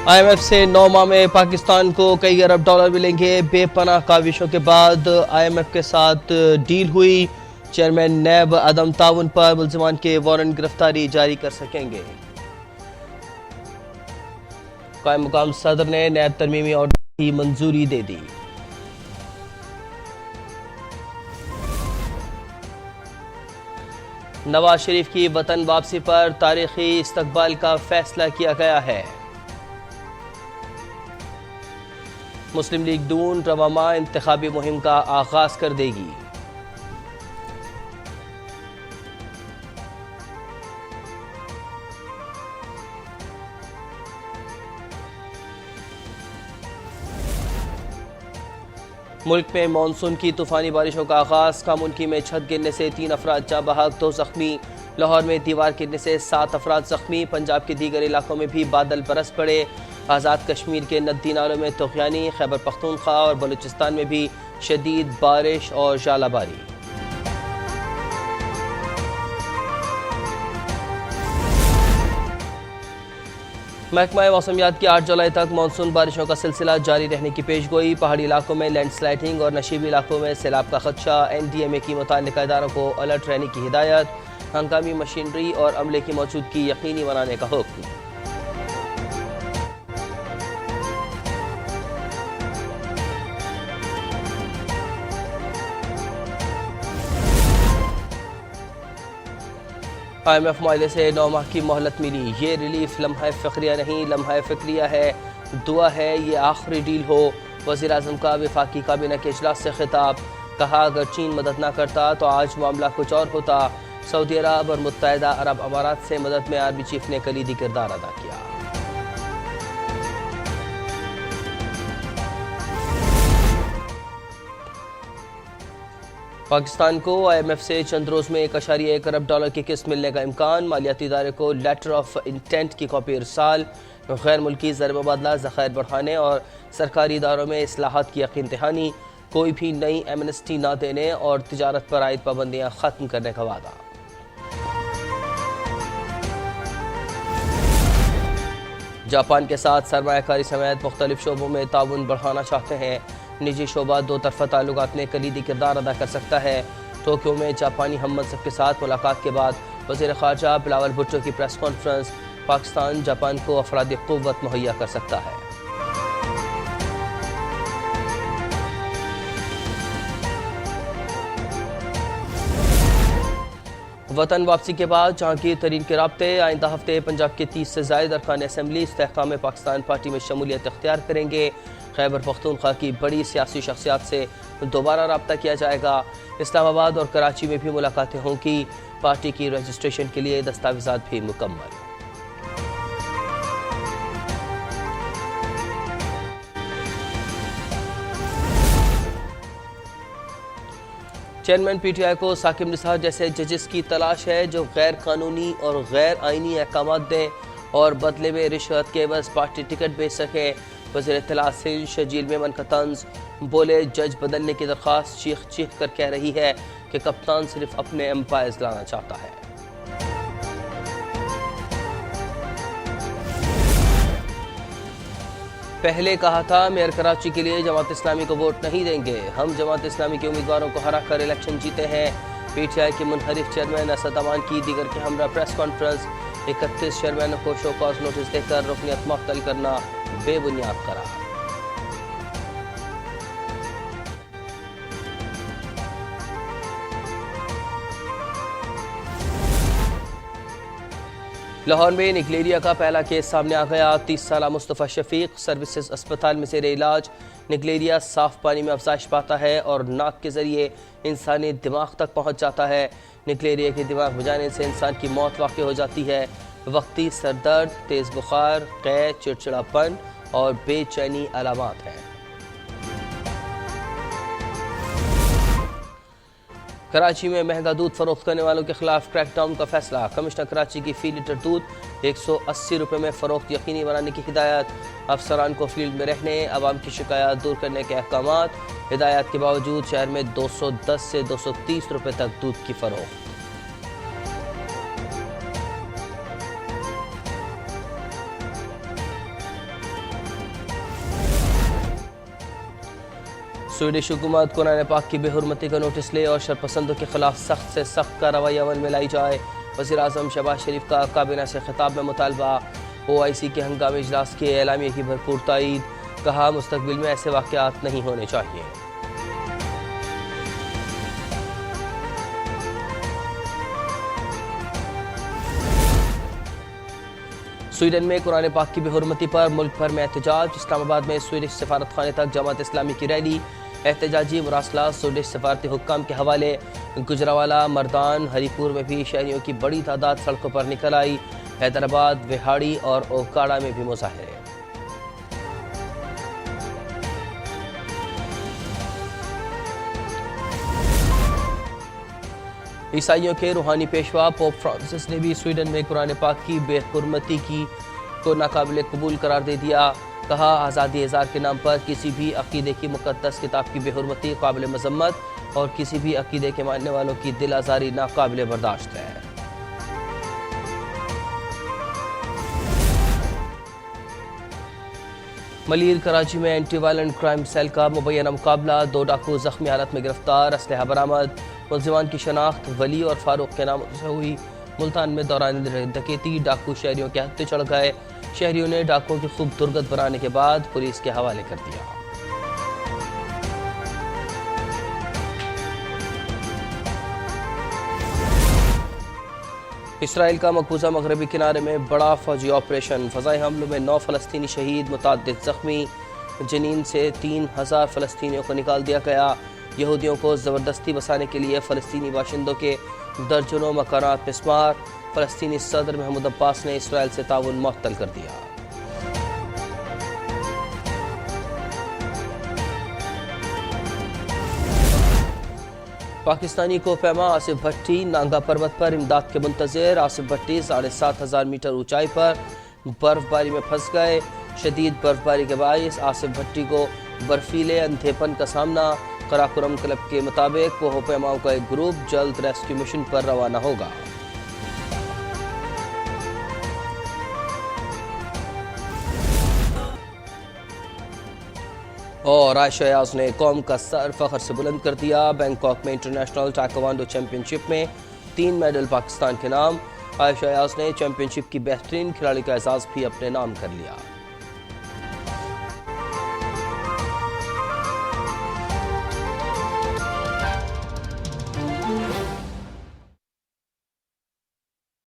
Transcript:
IMF سے 9 ماہ میں پاکستان کو کئی ارب ڈالر ملیں گے۔ بے پناہ کاوشوں کے بعد IMF کے ساتھ ڈیل ہوئی۔ چیئرمین نیب عدم تعاون پر ملزمان کے وارنٹ گرفتاری جاری کر سکیں گے۔ قائم مقام صدر نے نیب ترمیمی آرڈر کی منظوری دے دی۔ نواز شریف کی وطن واپسی پر تاریخی استقبال کا فیصلہ کیا گیا ہے۔ مسلم لیگ نون رواں ماہ انتخابی مہم کا آغاز کر دے گی۔ ملک میں مانسون کی طوفانی بارشوں کا آغاز۔ کامنکی میں چھت گرنے سے 3 افراد جاں بحق، 2 زخمی۔ لاہور میں دیوار گرنے سے 7 افراد زخمی۔ پنجاب کے دیگر علاقوں میں بھی بادل برس پڑے۔ آزاد کشمیر کے ندی نالوں میں طغیانی۔ خیبر پختونخوا اور بلوچستان میں بھی شدید بارش اور ژالہ باری۔ محکمہ موسمیات کی 8 جولائی تک مانسون بارشوں کا سلسلہ جاری رہنے کی پیش گوئی۔ پہاڑی علاقوں میں لینڈ سلائڈنگ اور نشیبی علاقوں میں سیلاب کا خدشہ۔ NDMA کی متعلقہ اداروں کو الرٹ رہنے کی ہدایت۔ ہنگامی مشینری اور عملے کی موجودگی یقینی بنانے کا حکم۔ IMF معاہدے سے 9 ماہ کی مہلت ملی۔ یہ ریلیف لمحہ فخریہ نہیں، لمحہ فکریہ ہے۔ دعا ہے یہ آخری ڈیل ہو۔ وزیر اعظم کا وفاقی کابینہ کے اجلاس سے خطاب۔ کہا اگر چین مدد نہ کرتا تو آج معاملہ کچھ اور ہوتا۔ سعودی عرب اور متحدہ عرب امارات سے مدد میں آرمی چیف نے کلیدی کردار ادا کیا۔ پاکستان کو IMF سے چند روز میں 1.1 ارب ڈالر کی قسط ملنے کا امکان۔ مالیاتی ادارے کو لیٹر آف انٹینٹ کی کاپی ارسال۔ غیر ملکی زر مبادلہ ذخائر بڑھانے اور سرکاری اداروں میں اصلاحات کی یقین دہانی۔ کوئی بھی نئی ایمنسٹی نہ دینے اور تجارت پر عائد پابندیاں ختم کرنے کا وعدہ۔ جاپان کے ساتھ سرمایہ کاری سمیت مختلف شعبوں میں تعاون بڑھانا چاہتے ہیں۔ نجی شعبہ 2 طرفہ تعلقات میں کلیدی کردار ادا کر سکتا ہے۔ ٹوکیو میں جاپانی ہم منصب کے ساتھ ملاقات کے بعد وزیر خارجہ بلاول بھٹو کی پریس کانفرنس۔ پاکستان جاپان کو افرادی قوت مہیا کر سکتا ہے۔ وطن واپسی کے بعد جہانگیر ترین کے رابطے۔ آئندہ ہفتے پنجاب کے 30 سے زائد ارکان اسمبلی استحکام پاکستان پارٹی میں شمولیت اختیار کریں گے۔ خیبر پختونخوا کی بڑی سیاسی شخصیات سے دوبارہ رابطہ کیا جائے گا۔ اسلام آباد اور کراچی میں بھی ملاقاتیں ہوں گی۔ پارٹی کی رجسٹریشن کے لیے دستاویزات بھی مکمل۔ چیئرمین PTI کو ثاقب نثار جیسے ججز کی تلاش ہے جو غیر قانونی اور غیر آئینی احکامات دیں اور بدلے میں رشوت کے عوض پارٹی ٹکٹ بیچ سکیں۔ وزیر اطلاع سندھ شرجیل میمن کا طنز۔ بولے جج بدلنے کی درخواست چیخ چیخ کر کہہ رہی ہے کہ کپتان صرف اپنے امپائرز لانا چاہتا ہے۔ پہلے کہا تھا میئر کراچی کے لیے جماعت اسلامی کو ووٹ نہیں دیں گے، ہم جماعت اسلامی کے امیدواروں کو ہرا کر الیکشن جیتے ہیں۔ PTI کے منحرف چیئرمین اسد امان کی دیگر کے ہمراہ پریس کانفرنس۔ 31 چیئرمینوں کو شو کاز نوٹس دے کر رکنیت معطل کرنا بے بنیاد قرار۔ لاہور میں نکلیریا کا پہلا کیس سامنے آ گیا۔ 30 سالہ مصطفیٰ شفیق سروسز اسپتال میں زیر علاج۔ نکلیریا صاف پانی میں افزائش پاتا ہے اور ناک کے ذریعے انسانی دماغ تک پہنچ جاتا ہے۔ نکلیریا کے دماغ میں جانے سے انسان کی موت واقع ہو جاتی ہے۔ وقتی سر درد، تیز بخار، قے، چڑچڑاپن اور بے چینی علامات ہیں۔ کراچی میں مہنگا دودھ فروخت کرنے والوں کے خلاف کریک ڈاؤن کا فیصلہ۔ کمشنر کراچی کی فی لیٹر دودھ 180 روپے میں فروخت یقینی بنانے کی ہدایت۔ افسران کو فیلڈ میں رہنے، عوام کی شکایات دور کرنے کے احکامات۔ ہدایات کے باوجود شہر میں 210 سے 230 روپے تک دودھ کی فروخت۔ سویڈش حکومت قرآن پاک کی بے حرمتی کا نوٹس لے اور شرپسندوں کے خلاف سخت سے سخت کارروائی عمل میں لائی جائے۔ وزیر اعظم شہباز شریف کا کابینہ سے خطاب میں مطالبہ۔ OIC کے ہنگامی اجلاس کے اعلامیے کی بھرپور تائید، کہا مستقبل میں ایسے واقعات نہیں ہونے چاہیے۔ سویڈن میں قرآن پاک کی بے حرمتی پر ملک بھر میں احتجاج۔ اسلام آباد میں سویڈش سفارت خانے تک جماعت اسلامی کی ریلی۔ احتجاجی مراسلات سویڈش سفارتی حکام کے حوالے۔ گجراوالا، مردان، ہری پور میں بھی شہریوں کی بڑی تعداد سڑکوں پر نکل آئی۔ حیدرآباد، وہاڑی اور اوکاڑا میں بھی مظاہرے۔ عیسائیوں کے روحانی پیشوا پوپ فرانسس نے بھی سویڈن میں قرآن پاک کی بے حرمتی کو ناقابل قبول قرار دے دیا۔ کہا آزادی اظہار کے نام پر کسی بھی عقیدے کی مقدس کتاب کی بے حرمتی قابل مذمت اور کسی بھی عقیدے کے ماننے والوں کی دل آزاری ناقابل برداشت ہے۔ ملیر کراچی میں اینٹی وائلنٹ کرائم سیل کا مبینہ مقابلہ، 2 ڈاکو زخمی حالت میں گرفتار، اسلحہ برآمد۔ ملزمان کی شناخت ولی اور فاروق کے ناموں سے ہوئی۔ ملتان میں دوران ڈکیتی ڈاکو شہریوں کے ہتھے چڑھ گئے۔ شہریوں نے ڈاکوں کی خوب درگت بنانے کے بعد پولیس کے حوالے کر دیا۔ اسرائیل کا مقبوضہ مغربی کنارے میں بڑا فوجی آپریشن، فضائی حملوں میں 9 فلسطینی شہید، متعدد زخمی۔ جنین سے 3000 فلسطینیوں کو نکال دیا گیا۔ یہودیوں کو زبردستی بسانے کے لیے فلسطینی باشندوں کے درجنوں مکانات مسمار۔ فلسطینی صدر محمود عباس نے اسرائیل سے تعاون معطل کر دیا۔ پاکستانی کو پیما آصف بھٹی نانگا پروت پر امداد کے منتظر۔ آصف بھٹی 7500 میٹر اونچائی پر برف باری میں پھنس گئے۔ شدید برف باری کے باعث آصف بھٹی کو برفیلے اندھے پن کا سامنا۔ قراقرم کلب کے مطابق کوہ پیماؤں کا ایک گروپ جلد ریسکیو مشن پر روانہ ہوگا۔ اور عائشہ ایاز نے قوم کا سر فخر سے بلند کر دیا۔ بینکاک میں انٹرنیشنل ٹائیکوانڈو چیمپئن شپ میں 3 میڈل پاکستان کے نام۔ عائشہ ایاز نے چیمپئن شپ کی بہترین کھلاڑی کا اعزاز بھی اپنے نام کر لیا۔